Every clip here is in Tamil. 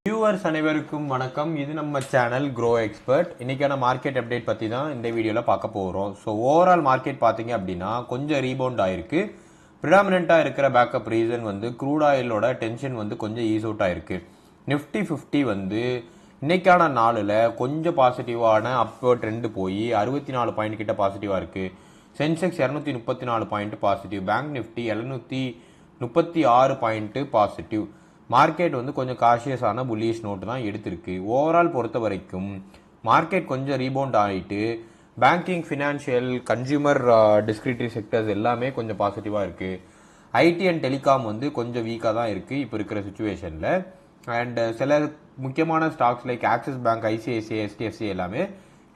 வியூவர்ஸ் அனைவருக்கும் வணக்கம். இது நம்ம சேனல் க்ரோ எக்ஸ்பர்ட். இன்னைக்கான மார்க்கெட் அப்டேட் பற்றி தான் இந்த வீடியோவில் பார்க்க போகிறோம். ஸோ ஓவரால் மார்க்கெட் பார்த்தீங்க அப்படின்னா கொஞ்சம் ரீபவுண்ட் ஆயிருக்கு. ப்ரிடாமினண்ட்டாக இருக்கிற பேக்கப் ரீசன் வந்து க்ரூட் ஆயிலோட டென்ஷன் வந்து கொஞ்சம் ஈஸ் அவுட் ஆயிருக்கு. நிஃப்டி 50 வந்து இன்னைக்கான நாளில் கொஞ்சம் பாசிட்டிவான அப்போ ட்ரெண்டு போய் 64 பாயிண்ட் கிட்ட பாசிட்டிவாக இருக்குது. Sensex 234 point positive. Bank Nifty 736 point positive. Market வந்து கொஞ்சம் காஷியஸான புல்லிஷ் நோட்டு தான் எடுத்திருக்கு. ஓவரால் பொறுத்த வரைக்கும் மார்க்கெட் கொஞ்சம் ரீபவுண்ட் ஆகிட்டு பேங்கிங், ஃபினான்ஷியல், கன்சியூமர், டிஸ்கிரிட்டரி செக்டர்ஸ் எல்லாமே கொஞ்சம் பாசிட்டிவாக இருக்குது. ஐடி அண்ட் டெலிகாம் வந்து கொஞ்சம் வீக்காக தான் இருக்குது இப்போ இருக்கிற சுச்சுவேஷனில். அண்ட் சில முக்கியமான stocks like axis bank, ICICI, SDFC எல்லாமே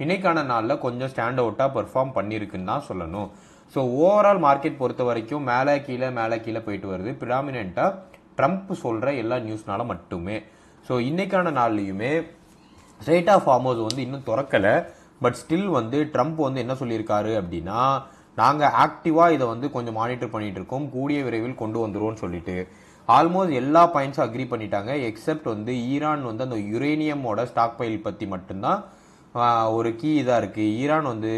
இன்னைக்கான நாளில் கொஞ்சம் ஸ்டாண்ட் அவுட்டாக பெர்ஃபார்ம் பண்ணியிருக்குன்னு தான் சொல்லணும். ஸோ ஓவரால் மார்க்கெட் பொறுத்த வரைக்கும் மேலே கீழே போயிட்டு வருது. ப்ரிடாமினண்ட்டாக ட்ரம்ப் சொல்கிற எல்லா நியூஸ்னால மட்டுமே. ஸோ இன்னைக்கான நாள்லையுமே ஸ்ட்ரெயிட் ஆஃப் ஃபார்மர்ஸ் வந்து இன்னும் திறக்கலை. பட் ஸ்டில் வந்து ட்ரம்ப் வந்து என்ன சொல்லியிருக்காரு அப்படின்னா, நாங்கள் ஆக்டிவாக இதை வந்து கொஞ்சம் மானிட்டர் பண்ணிட்டு இருக்கோம், கூடிய விரைவில் கொண்டு வந்துருவோம்னு சொல்லிட்டு ஆல்மோஸ்ட் எல்லா பாயிண்ட்ஸும் அக்ரி பண்ணிட்டாங்க. எக்ஸப்ட் வந்து ஈரான் வந்து அந்த யுரேனியமோட ஸ்டாக் பைல் பற்றி மட்டும்தான் ஒரு கீ இதாக இருக்குது. ஈரான் வந்து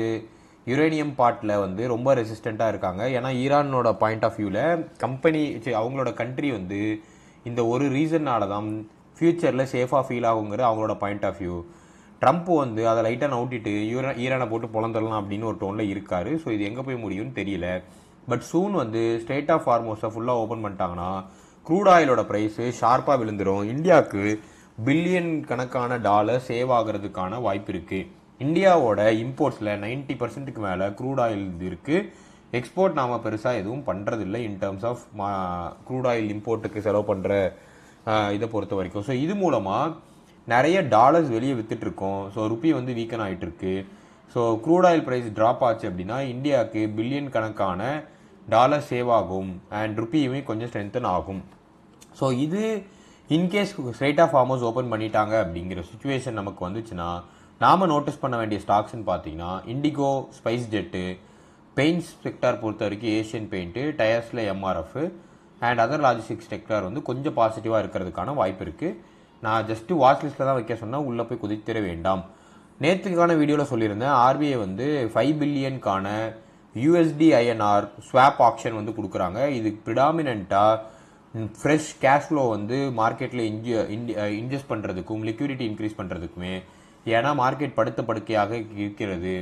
யுரேனியம் பார்ட்டில் வந்து ரொம்ப ரெசிஸ்டண்ட்டாக இருக்காங்க. ஏன்னா ஈரானோட பாயிண்ட் ஆஃப் வியூவில் கம்பெனி அவங்களோட கண்ட்ரி வந்து இந்த ஒரு ரீசன்னால தான் ஃப்யூச்சரில் சேஃபாக ஃபீல் ஆகுங்கிற அவங்களோட பாயிண்ட் ஆஃப் வியூ. ட்ரம்ப் வந்து அதை லைட்டாக நவுட்டிட்டு ஈரானை போட்டு பொழந்துடலாம் அப்படின்னு ஒரு டோனில் இருக்காரு. ஸோ இது எங்கே போய் முடியும்னு தெரியல. பட் சூன் வந்து ஸ்ட்ரெயிட் ஆஃப் ஃபார்மோஸை ஃபுல்லாக ஓப்பன் பண்ணிட்டாங்கன்னா க்ரூட் ஆயிலோட ப்ரைஸு ஷார்ப்பாக விழுந்துடும். இந்தியாவுக்கு பில்லியன் கணக்கான டாலர் சேவ் ஆகிறதுக்கான வாய்ப்பு இருக்குது. இந்தியாவோட இம்போர்ட்ஸில் 90% மேலே க்ரூட் ஆயில் இருக்குது. எக்ஸ்போர்ட் நாம் பெருசாக எதுவும் பண்ணுறதில்லை in terms of crude oil இம்போர்ட்டுக்கு செலவு பண்ணுற இதை பொறுத்த வரைக்கும். ஸோ இது மூலமாக நிறைய டாலர்ஸ் வெளியே விற்றுட்ருக்கோம். ஸோ ருப்பி வந்து வீக்கன் ஆகிட்டு இருக்கு. So crude oil price drop ஆச்சு அப்படின்னா இந்தியாவுக்கு பில்லியன் கணக்கான டாலர் சேவ் ஆகும் அண்ட் ருப்பியுமே கொஞ்சம் ஸ்ட்ரென்தன் ஆகும். ஸோ இது in case strait of Hormuz open பண்ணிட்டாங்க அப்படிங்கிற சுச்சுவேஷன் நமக்கு வந்துச்சுன்னா நாம் நோட்டீஸ் பண்ண வேண்டிய ஸ்டாக்ஸ்ன்னு பார்த்தீங்கன்னா IndiGo, SpiceJet, paints sector பொறுத்த வரைக்கும் ஏஷியன் பெயிண்ட்டு, டயர்ஸில் MRF and other logistics sector வந்து கொஞ்சம் பாசிட்டிவாக இருக்கிறதுக்கான வாய்ப்பு இருக்குது. நான் ஜஸ்ட்டு வாட்ச் லிஸ்ட்டில் தான் வைக்க சொன்னால் உள்ளே போய் குதித்திட வேண்டாம். நேற்றுக்கான வீடியோவில் சொல்லியிருந்தேன், ஆர்பிஐ வந்து 5 பில்லியனுக்கான யூஎஸ்டி ஐஎன்ஆர் ஸ்வாப் ஆப்ஷன் வந்து கொடுக்குறாங்க. இது ப்ரிடாமினண்ட்டாக ஃப்ரெஷ் கேஷ் ஃப்ளோ வந்து மார்க்கெட்டில் இன்ஜெஸ்ட் பண்ணுறதுக்கும் லிக்விடிட்டி இன்க்ரீஸ் பண்ணுறதுக்குமே. ஏன்னா மார்க்கெட் படுக்கையாக இருக்கிறது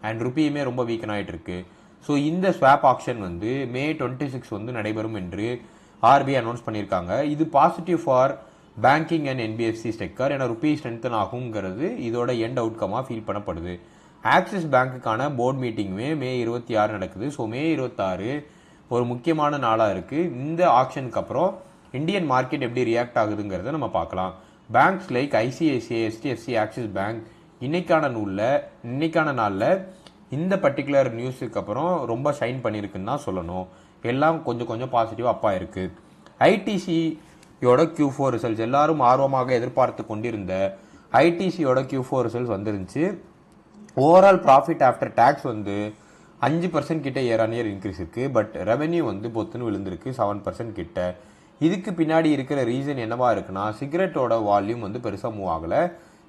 அண்ட் ருப்பியுமே ரொம்ப வீக்கன் ஆகிட்டு இருக்கு. ஸோ இந்த ஸ்வாப் ஆப்ஷன் வந்து May 26 வந்து நடைபெறும் என்று ஆர்பிஐ அனௌன்ஸ் பண்ணியிருக்காங்க. இது positive for banking and NBFC sector. ஏன்னா ருப்பி ஸ்ட்ரென்தன் ஆகுங்கிறது இதோட எண்ட் அவுட்கமாக ஃபீல் பண்ணப்படுது. ஆக்சிஸ் பேங்க்குக்கான போர்ட் மீட்டிங்குமே May 26 நடக்குது. ஸோ May 26 ஒரு முக்கியமான நாளாக இருக்குது. இந்த ஆக்ஷனுக்கு அப்புறம் இந்தியன் மார்க்கெட் எப்படி ரியாக்ட் ஆகுதுங்கிறத நம்ம பார்க்கலாம். Banks like ICICI, SDFC, axis bank இன்னைக்கான நாளில் இந்த பர்டிகுலர் நியூஸுக்கு அப்புறம் ரொம்ப ஷைன் பண்ணியிருக்குன்னு தான் சொல்லணும். எல்லாம் கொஞ்சம் பாசிட்டிவாக அப்பா இருக்குது. ஐடிசியோட Q4 ரிசல்ட்ஸ் எல்லாரும் ஆர்வமாக எதிர்பார்த்து கொண்டிருந்த ஐடிசியோட Q4 ரிசல்ட்ஸ் வந்துருந்துச்சு. ஓவரால் ப்ராஃபிட் ஆஃப்டர் டேக்ஸ் வந்து 5% கிட்ட இயர் ஆன் இயர் இன்க்ரீஸ் இருக்குது. பட் ரெவென்யூ வந்து பொத்துன்னு விழுந்திருக்கு 7% கிட்ட. இதுக்கு பின்னாடி இருக்கிற ரீசன் என்னவா இருக்குன்னா, சிகரெட்டோட வால்யூம் வந்து பெருசாக மூவ் ஆகலை.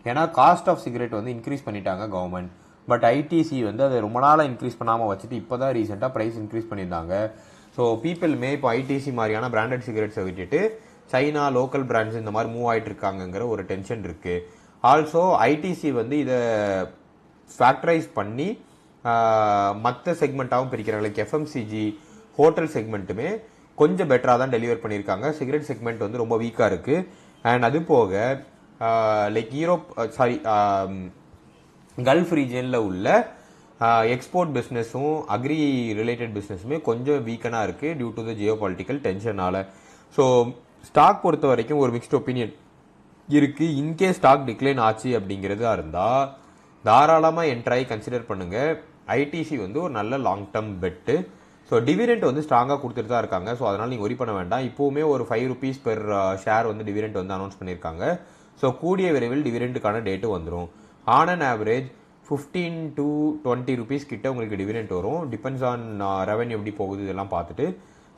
ஏன்னா காஸ்ட் ஆஃப் சிகரெட் வந்து இன்க்ரீஸ் பண்ணிட்டாங்க கவர்மெண்ட். பட் ஐடிசி வந்து அதை ரொம்ப நாளாக இன்க்ரீஸ் பண்ணாமல் வச்சுட்டு இப்போ தான் ரீசெண்டாக ப்ரைஸ் இன்க்ரீஸ் பண்ணியிருந்தாங்க. ஸோ பீப்புளுமே இப்போ ஐடிசி மாதிரியான பிராண்டட் சிகரெட்ஸை விட்டுட்டு சைனா, லோக்கல் பிராண்ட்ஸ் இந்த மாதிரி மூவ் ஆகிட்டு இருக்காங்கங்கிற ஒரு டென்ஷன் இருக்குது. ஆல்சோ ஐடிசி வந்து இதை ஃபேக்டரைஸ் பண்ணி மற்ற செக்மெண்ட்டாகவும் பிரிக்கிறாங்க. லைக் எஃப்எம்சிஜி, ஹோட்டல் செக்மெண்ட்டுமே கொஞ்சம் பெட்டராக தான் டெலிவர் பண்ணியிருக்காங்க. சிகரெட் செக்மெண்ட் வந்து ரொம்ப வீக்காக இருக்குது. அண்ட் அது போக லைக் கல்ஃப் ரீஜனில் உள்ள எக்ஸ்போர்ட் பிஸ்னஸும் அக்ரி ரிலேட்டட் பிஸ்னஸுமே கொஞ்சம் வீக்கனாக இருக்குது due to the geopolitical டென்ஷனால். ஸோ ஸ்டாக் பொறுத்த வரைக்கும் ஒரு மிக்ஸ்ட் ஒப்பீனியன் இருக்குது. இன்கேஸ் ஸ்டாக் டிக்ளைன் ஆச்சு அப்படிங்கிறதா இருந்தால் தாராளமாக என்ட்ராய் கன்சிடர் பண்ணுங்கள். ஐடிசி வந்து ஒரு நல்ல long term bet. So dividend வந்து ஸ்ட்ராங்காக கொடுத்துட்டு தான் இருக்காங்க. ஸோ அதனால் நீங்கள் ஒரி பண்ண வேண்டாம். இப்போவுமே ஒரு 5 rupees பெர் ஷேர் வந்து டிவிடெண்ட் வந்து அனௌன்ஸ் பண்ணியிருக்காங்க. ஸோ கூடிய விரைவில் டிவிடெண்ட்டுக்கான டேட்டு வந்துடும். On an average 15 to 20 rupees கிட்ட உங்களுக்கு டிவிடெண்ட் வரும். டிபெண்ட்ஸ் ஆன் ரெவன்யூ எப்படி போகுது இதெல்லாம் பார்த்துட்டு.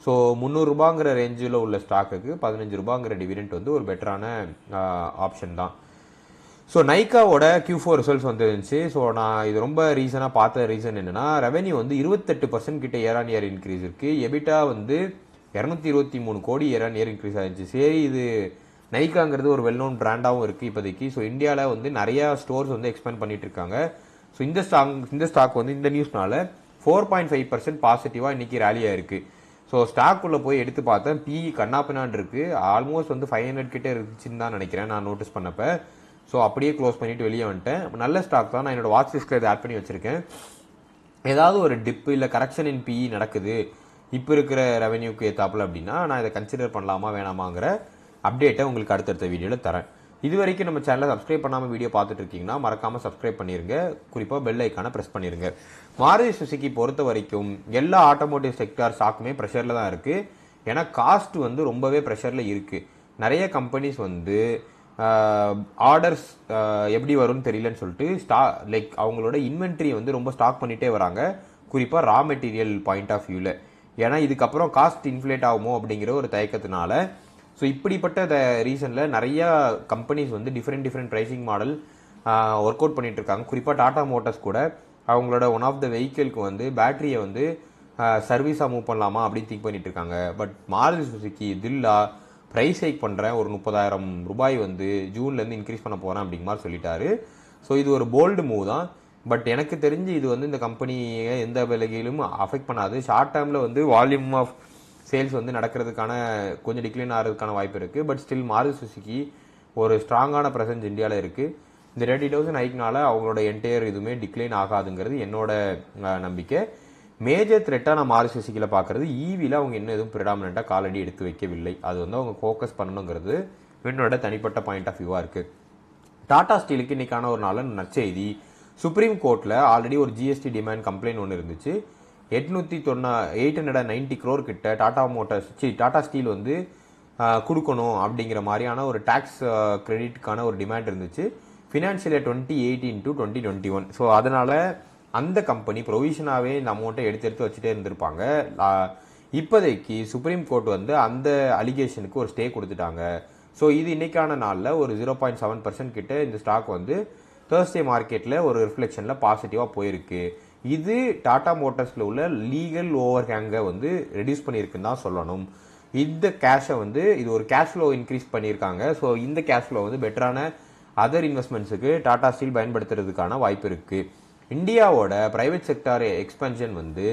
ஸோ 300 ரூபாங்கிற ரேஞ்சில் உள்ள ஸ்டாக்குக்கு 15 ரூபாங்கிற டிவிடெண்ட் வந்து ஒரு பெட்டரான ஆப்ஷன் தான். ஸோ நைக்காவோட Q4 ரிசல்ட்ஸ் வந்துருந்துச்சு. ஸோ நான் இது ரொம்ப ரீசனாக பார்த்த ரீசன் என்னன்னா, ரெவென்யூ வந்து 28% கிட்ட இயர் ஆன் இயர் இன்க்ரீஸ் இருக்கு. எபிட்டா வந்து 223 கோடி இயர் ஆன் இயர் இன்க்ரீஸ் ஆயிடுச்சு. சரி, இது நைக்காங்கிறது ஒரு வெல் நோன் பிராண்டாகவும் இருக்குது இப்போதைக்கு. ஸோ இந்தியாவில் வந்து நிறையா ஸ்டோர்ஸ் வந்து எக்ஸ்பேண்ட் பண்ணிட்டு இருக்காங்க. ஸோ இந்த ஸ்டாக் வந்து இந்த நியூஸ்னால 4.5% பாசிட்டிவாக இன்னைக்கு ரேலி ஆயிருக்கு. ஸோ ஸ்டாக்குள்ளே போய் எடுத்து பார்த்தேன், பிஇ கண்ணாப்பினான் இருக்கு. ஆல்மோஸ்ட் வந்து 500 கிட்டே இருந்துச்சுன்னு தான் நினைக்கிறேன் நான் நோட்டீஸ் பண்ணப்போ. ஸோ அப்படியே க்ளோஸ் பண்ணிட்டு வெளியே வந்துட்டேன். நல்ல ஸ்டாக் தான், நான் என்னோட வாட்ச் லிஸ்ட்டில் இதை ஆட் பண்ணி வச்சிருக்கேன். ஏதாவது ஒரு டிப்பு இல்லை கரெக்ஷன் இன் பிஇ நடக்குது இப்போ இருக்கிற ரெவென்யூக்கு ஏற்றாப்புல அப்படின்னா நான் இதை கன்சிடர் பண்ணலாமா வேணாமாங்கிற அப்டேட்டை உங்களுக்கு அடுத்தடுத்த வீடியோவில் தரேன். இது வரைக்கும் நம்ம சேனலை சப்ஸ்கிரைப் பண்ணாமல் வீடியோ பார்த்துட்டு இருக்கீங்கன்னா மறக்காமல் சப்ஸ்கிரைப் பண்ணிருங்க. குறிப்பாக பெல் ஐக்கானை ப்ரெஸ் பண்ணிருங்க. மாருதி சுசுகி பொறுத்த வரைக்கும் எல்லா ஆட்டோமோட்டிவ் செக்டார் ஸ்டாக்குமே ப்ரெஷரில் தான் இருக்குது. ஏன்னா காஸ்ட் வந்து ரொம்பவே ப்ரெஷரில் இருக்குது. நிறைய கம்பெனிஸ் வந்து ஆர்டர்ஸ் எப்படி வரும்னு தெரியலன்னு சொல்லிட்டு லைக் அவங்களோட இன்வென்ட்ரி வந்து ரொம்ப ஸ்டாக் பண்ணிகிட்டே வராங்க, குறிப்பாக ரா மெட்டீரியல் பாயிண்ட் ஆஃப் வியூவில். ஏன்னா இதுக்கப்புறம் காஸ்ட் இன்ஃப்ளேட் ஆகுமோ அப்படிங்கிற ஒரு தயக்கத்தினால. ஸோ இப்படிப்பட்ட ரீசனில் நிறையா கம்பெனிஸ் வந்து different pricing model work out பண்ணிட்டு இருக்காங்க. குறிப்பாக டாடா மோட்டார்ஸ் கூட அவங்களோட ஒன் ஆஃப் த வெஹிக்கிள்க்கு வந்து பேட்டரியை வந்து சர்வீஸாக மூவ் பண்ணலாமா அப்படின்னு திங்க் பண்ணிட்டு இருக்காங்க. பட் மாருதி சுசுகி தில்லா ப்ரைஸ் ஹைக் பண்ணுறேன், ஒரு 30,000 ரூபாய் வந்து ஜூன்லேருந்து இன்க்ரீஸ் பண்ண போகிறேன் அப்படிங்கிற மாதிரி சொல்லிட்டாரு. ஸோ இது ஒரு போல்டு மூவ் தான். பட் எனக்கு தெரிஞ்சு இது வந்து இந்த கம்பெனியை எந்த விலையிலும் அஃபெக்ட் பண்ணாது. ஷார்ட் டேர்மில் வந்து வால்யூம் ஆஃப் சேல்ஸ் வந்து நடக்கிறதுக்கான கொஞ்சம் டிக்ளைன் ஆகிறதுக்கான வாய்ப்பு இருக்குது. பட் ஸ்டில் மாருதி சுசுகி ஒரு ஸ்ட்ராங்கான ப்ரெசன்ஸ் இந்தியாவில் இருக்குது. இந்த 30,000 ஹைக்னால அவங்களோட என்டையர் இதுவுமே டிக்ளைன் ஆகாதுங்கிறது என்னோட நம்பிக்கை. மேஜர் த்ரெட்டாக நான் மாருதி சுசுகியில் பார்க்குறது ஈவியில் அவங்க இன்னும் எதுவும் ப்ரிடாமினண்ட்டாக காலடி எடுத்து வைக்கவில்லை. அது வந்து அவங்க ஃபோக்கஸ் பண்ணணுங்கிறது என்னோட தனிப்பட்ட பாயிண்ட் ஆஃப் வியூவாக இருக்குது. டாடா ஸ்டீலுக்கு இன்னைக்கான ஒரு நாள் நற்செய்தி. சுப்ரீம் கோர்ட்டில் ஆல்ரெடி ஒரு ஜிஎஸ்டி டிமாண்ட் கம்ப்ளைண்ட் ஒன்று இருந்துச்சு. 890 crore கிட்ட டாடா ஸ்டீல் வந்து கொடுக்கணும் அப்படிங்கிற மாதிரியான ஒரு டாக்ஸ் கிரெடிட்டுக்கான ஒரு டிமாண்ட் இருந்துச்சு ஃபினான்ஷியல் 2018 to 2021. ஸோ அதனால் அந்த கம்பெனி ப்ரொவிஷனாகவே இந்த அமௌண்ட்டை எடுத்து வச்சுட்டே இருந்திருப்பாங்க. இப்போதைக்கு சுப்ரீம் கோர்ட் வந்து அந்த அலிகேஷனுக்கு ஒரு ஸ்டே கொடுத்துட்டாங்க. ஸோ இது இன்னைக்கான நாளில் ஒரு 0.7% கிட்ட இந்த ஸ்டாக் வந்து தேர்ஸ்டே மார்க்கெட்டில் ஒரு ரிஃப்ளெக்ஷனில் பாசிட்டிவாக போயிருக்கு. இது டாடா மோட்டார்ஸில் உள்ள லீகல் ஓவர் ஹேங்கை வந்து ரெடியூஸ் பண்ணியிருக்குன்னு தான் சொல்லணும். இந்த கேஷை வந்து இது ஒரு கேஷ் ஃப்ளோ இன்க்ரீஸ் பண்ணியிருக்காங்க. ஸோ இந்த கேஷ் ஃப்ளோ வந்து பெட்டரான அதர் இன்வெஸ்ட்மெண்ட்ஸுக்கு டாடா ஸ்டீல் பயன்படுத்துறதுக்கான வாய்ப்பு இருக்குது. இந்தியாவோட பிரைவேட் செக்டார் எக்ஸ்பென்ஷன் வந்து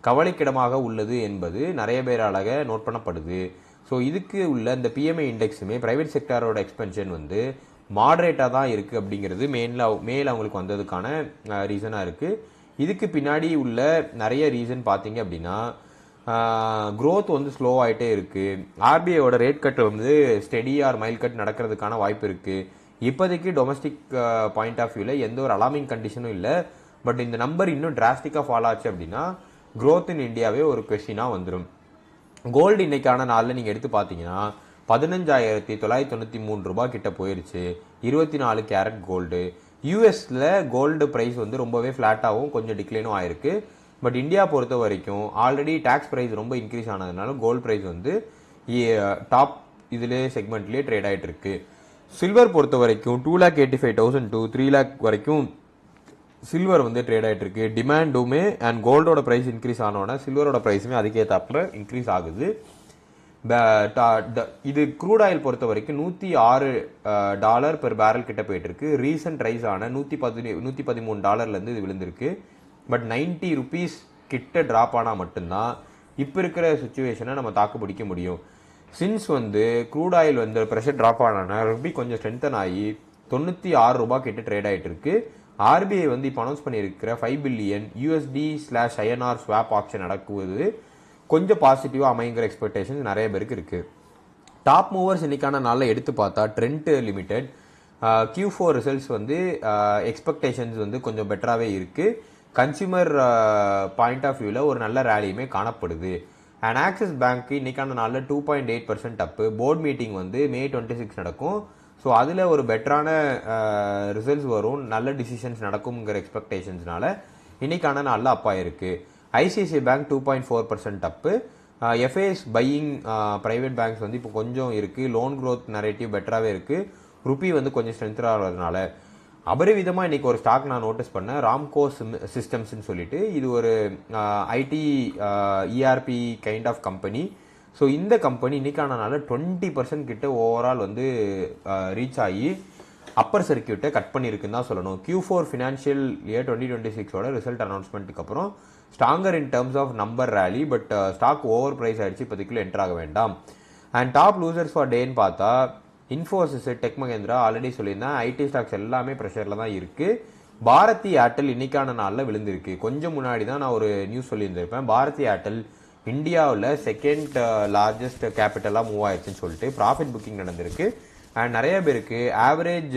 கவலைக்கிடமாக உள்ளது என்பது நிறைய பேரால நோட் பண்ணப்படுது. ஸோ இதுக்கு உள்ள இந்த பிஎம்ஐ இண்டெக்ஸுமே பிரைவேட் செக்டாரோட எக்ஸ்பென்ஷன் வந்து மாடரேட்டாக தான் இருக்குது அப்படிங்கிறது மேல் அவங்களுக்கு வந்ததுக்கான ரீசனாக இருக்குது. இதுக்கு பின்னாடி உள்ள நிறைய ரீசன் பார்த்தீங்க அப்படின்னா க்ரோத் வந்து ஸ்லோ ஆகிட்டே இருக்குது. ஆர்பிஐயோட ரேட் கட் வந்து ஸ்டெடி ஆர் மைல் கட் நடக்கிறதுக்கான வாய்ப்பு இருக்குது. இப்போதைக்கு டொமஸ்டிக் பாயிண்ட் ஆஃப் வியூவில் எந்த ஒரு அலார்மிங் கண்டிஷனும் இல்லை. பட் இந்த நம்பர் இன்னும் டிராஸ்டிக்காக ஃபாலோ ஆச்சு அப்படின்னா க்ரோத் இன் இந்தியாவே ஒரு கொஸ்டினாக வந்துடும். கோல்டு இன்னைக்கான நாளில் நீங்கள் எடுத்து பார்த்தீங்கன்னா 15,993 ரூபாய் கிட்ட போயிருச்சு. 24 கேரட் கோல்டு. யூஎஸில் கோல்டு ப்ரைஸ் வந்து ரொம்பவே ஃப்ளாட்டாகவும் கொஞ்சம் டிக்ளைனும் ஆயிருக்கு. பட் இந்தியா பொறுத்த வரைக்கும் ஆல்ரெடி டேக்ஸ் ப்ரைஸ் ரொம்ப இன்க்ரீஸ் ஆனதுனால கோல்டு ப்ரைஸ் வந்து டாப் இதிலே செக்மெண்ட்லேயே ட்ரேட் ஆகிட்டு இருக்கு. சில்வர் பொறுத்த வரைக்கும் 2,85,000 to 3 lakh வரைக்கும் சில்வர் வந்து ட்ரேட் ஆகிட்டு இருக்கு. டிமாண்டுமே அண்ட் கோல்டோட ப்ரைஸ் இன்க்ரீஸ் ஆனோன்னா சில்வரோட ப்ரைஸுமே அதுக்கேற்றாப்புல இன்க்ரீஸ் ஆகுது. இது க்ரூட் ஆயில் பொறுத்த வரைக்கும் $106 பெர் பேரல் கிட்ட போயிட்டு இருக்கு. ரீசன்ட் ரைஸ் ஆன $113 இது விழுந்திருக்கு. பட் 90 rupees கிட்ட டிராப் ஆனால் மட்டும்தான் இப்போ இருக்கிற சுச்சுவேஷனை நம்ம தாக்கு பிடிக்க முடியும். சின்ஸ் வந்து க்ரூட் ஆயில் வந்து ப்ரெஷர் டிராப் ஆனா ரூபி கொஞ்சம் ஸ்ட்ரென்தன் ஆகி 96 ரூபாய் கிட்ட ட்ரேட் ஆகிட்டு இருக்கு. ஆர்பிஐ வந்து இப்போ அனௌன்ஸ் பண்ணியிருக்கிற $5 billion USD/INR ஸ்வாப் ஆப்ஷன் நடக்குவது கொஞ்சம் பாசிட்டிவாக அமைங்கிற எக்ஸ்பெக்டேஷன்ஸ் நிறைய பேருக்கு இருக்குது. டாப் மூவர்ஸ் இன்னைக்கான நாளில் எடுத்து பார்த்தா ட்ரெண்ட் லிமிடெட் Q4 ரிசல்ட்ஸ் வந்து எக்ஸ்பெக்டேஷன்ஸ் வந்து கொஞ்சம் பெட்டராகவே இருக்குது. கன்சியூமர் பாயிண்ட் ஆஃப் வியூவில் ஒரு நல்ல ரேலியுமே காணப்படுது. அண்ட் ஆக்சிஸ் பேங்க் இன்னைக்கான நாளில் 2.8% அப்பு. போர்ட் மீட்டிங் வந்து May 26 நடக்கும். ஸோ அதில் ஒரு பெட்டரான ரிசல்ட்ஸ் வரும், நல்ல டிசிஷன்ஸ் நடக்குங்கிற எக்ஸ்பெக்டேஷன்ஸ்னால இன்னைக்கான நாளில் அப்பா இருக்குது. ஐசிஐசிஐ பேங்க் 2.4% அப்பு. எஃப்ஐஎஸ் பையிங் ப்ரைவேட் பேங்க்ஸ் வந்து இப்போ கொஞ்சம் இருக்குது. லோன் க்ரோத் நரேட்டிவ் பெட்டராகவே இருக்குது. ருப்பி வந்து கொஞ்சம் ஸ்ட்ரென்த்தாக ஆகிறதுனால அபரிவிதமாக இன்றைக்கி ஒரு ஸ்டாக் நான் நோட்டீஸ் பண்ணேன், ராம்கோ சிஸ்டம்ஸ்ன்னு சொல்லிட்டு. இது ஒரு IT ERP kind of company. So இந்த கம்பெனி இன்றைக்கான நாள் 20% கிட்ட ஓவரால் வந்து ரீச் ஆகி அப்பர் சர்க்கியூட்டை கட் பண்ணியிருக்குன்னு தான் சொல்லணும். Q4 ஃபினான்ஷியல் இயர் 2026ஓட ரிசல்ட் அனௌன்ஸ்மெண்ட்டுக்கு அப்புறம் stronger in terms of number rally, but stock over price ஆகிடுச்சு, இப்போதைக்குள்ள என்டர் ஆக வேண்டாம். அண்ட் டாப் லூசர்ஸ் ஃபார் டேன்னு பார்த்தா இன்ஃபோசிஸ், டெக் மகேந்திரா ஆல்ரெடி சொல்லியிருந்தேன். ஐடி ஸ்டாக்ஸ் எல்லாமே ப்ரெஷரில் தான் இருக்குது. பாரதி ஏர்டெல் இன்னைக்கான நாளில் விழுந்திருக்கு. கொஞ்சம் முன்னாடி தான் நான் ஒரு நியூஸ் சொல்லியிருந்திருப்பேன், பாரதி ஏர்டெல் இந்தியாவில் செகண்ட் லார்ஜஸ்ட் கேபிட்டலாக மூவ் ஆயிடுச்சுன்னு சொல்லிட்டு ப்ராஃபிட் புக்கிங் நடந்திருக்கு. அண்ட் நிறைய பேருக்கு ஆவரேஜ்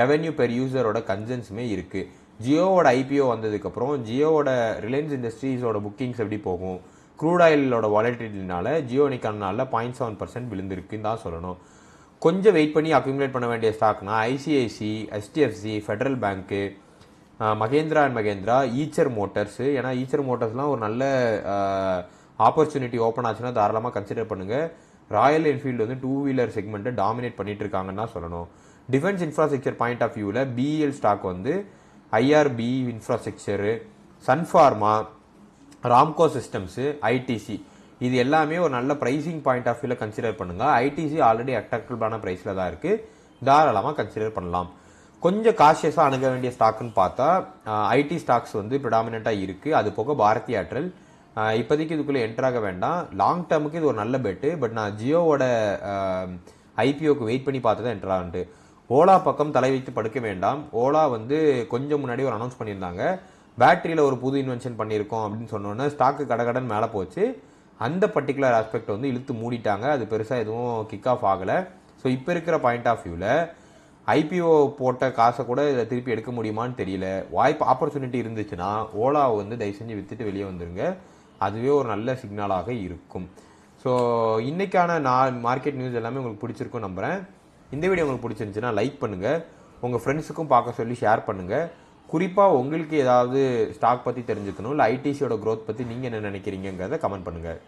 ரெவென்யூ பெர் யூசரோட கன்சன்ஸுமே இருக்குது. ஜியோவோட ஐபிஓ வந்ததுக்கப்புறம் ஜியோவோட ரிலையன்ஸ் இண்டஸ்ட்ரீஸோட புக்கிங்ஸ் எப்படி போகும், க்ரூட் ஆயிலோட வாலட்டிலிட்டினால ஜியோ இன்னைக்கான நாளில் 0.7% விழுந்திருக்குன்னு தான் சொல்லணும். கொஞ்சம் வெயிட் பண்ணி அக்யூமுலேட் பண்ண வேண்டிய ஸ்டாக்னா ICICI, HDFC, Federal bank, Mahindra and Mahindra, Eicher Motors. ஏன்னா ஈச்சர் மோட்டர்ஸ்லாம் ஒரு நல்ல ஆப்பர்ச்சுனிட்டி ஓப்பன் ஆச்சுன்னா தாராளமாக கன்சிடர் பண்ணுங்கள். ராயல் என்ஃபீல்டு வந்து 2 வீலர் செக்மெண்ட்டை டாமினேட் பண்ணிட்டு இருக்காங்கன்னு தான் சொல்லணும். டிஃபென்ஸ் இன்ஃப்ராஸ்ட்ரக்சர் பாயிண்ட் ஆஃப் வியூவில் பிஇஎல் ஸ்டாக் வந்து IRB infrastructure, Sun Pharma, Ramco systems, ITC, இது எல்லாமே ஒரு நல்ல ப்ரைஸிங் பாயிண்ட் ஆஃப் வியூவில் கன்சிடர் பண்ணுங்கள். ஐடிசி ஆல்ரெடி அட்ராக்டிவான ப்ரைஸில் தான் இருக்குது, தாராளமாக கன்சிடர் பண்ணலாம். கொஞ்சம் காஷியஸாக அணுக வேண்டிய ஸ்டாக்குன்னு பார்த்தா ஐடி ஸ்டாக்ஸ் வந்து ப்ரிடாமினண்ட்டாக இருக்குது. அது போக பாரதி ஏர்டெல் இப்போதைக்கு இதுக்குள்ளே என்ட்ராக வேண்டாம். லாங் டேர்முக்கு இது ஒரு நல்ல பெட்டு, பட் நான் ஜியோவோட ஐபிஓக்கு வெயிட் பண்ணி பார்த்து தான் என்ட்ரான்ட்டு. ஓலா பக்கம் தலை வைத்து படுக்க வேண்டாம். ஓலா வந்து கொஞ்சம் முன்னாடி ஒரு அனௌன்ஸ் பண்ணியிருந்தாங்க, பேட்டரியில் ஒரு புது இன்வென்ஷன் பண்ணியிருக்கோம் அப்படின்னு சொன்னோன்னே ஸ்டாக்கு கடகடன் மேலே போச்சு. அந்த பர்டிகுலர் ஆஸ்பெக்ட் வந்து இழுத்து மூடிட்டாங்க, அது பெருசாக எதுவும் கிக் ஆஃப் ஆகலை. ஸோ இப்போ இருக்கிற பாயிண்ட் ஆஃப் வியூவில் ஐபிஓ போட்ட காசை கூட இதை திருப்பி எடுக்க முடியுமான்னு தெரியல. வாய்ப்பு ஆப்பர்ச்சுனிட்டி இருந்துச்சுன்னா ஓலாவை வந்து தயவு செஞ்சு விற்றுட்டு வெளியே வந்துருங்க, அதுவே ஒரு நல்ல சிக்னலாக இருக்கும். ஸோ இன்றைக்கான மார்க்கெட் நியூஸ் எல்லாமே உங்களுக்கு பிடிச்சிருக்கும் நம்புகிறேன். இந்த வீடியோ உங்களுக்கு பிடிச்சிருந்துச்சுன்னா லைக் பண்ணுங்கள், உங்கள் ஃப்ரெண்ட்ஸுக்கும் பார்க்க சொல்லி ஷேர் பண்ணுங்கள். குறிப்பாக உங்களுக்கு ஏதாவது ஸ்டாக் பற்றி தெரிஞ்சுக்கணும் இல்லை ஐடிசியோட க்ரோத் பற்றி நீங்கள் என்ன நினைக்கிறீங்கிறத கமெண்ட் பண்ணுங்கள்.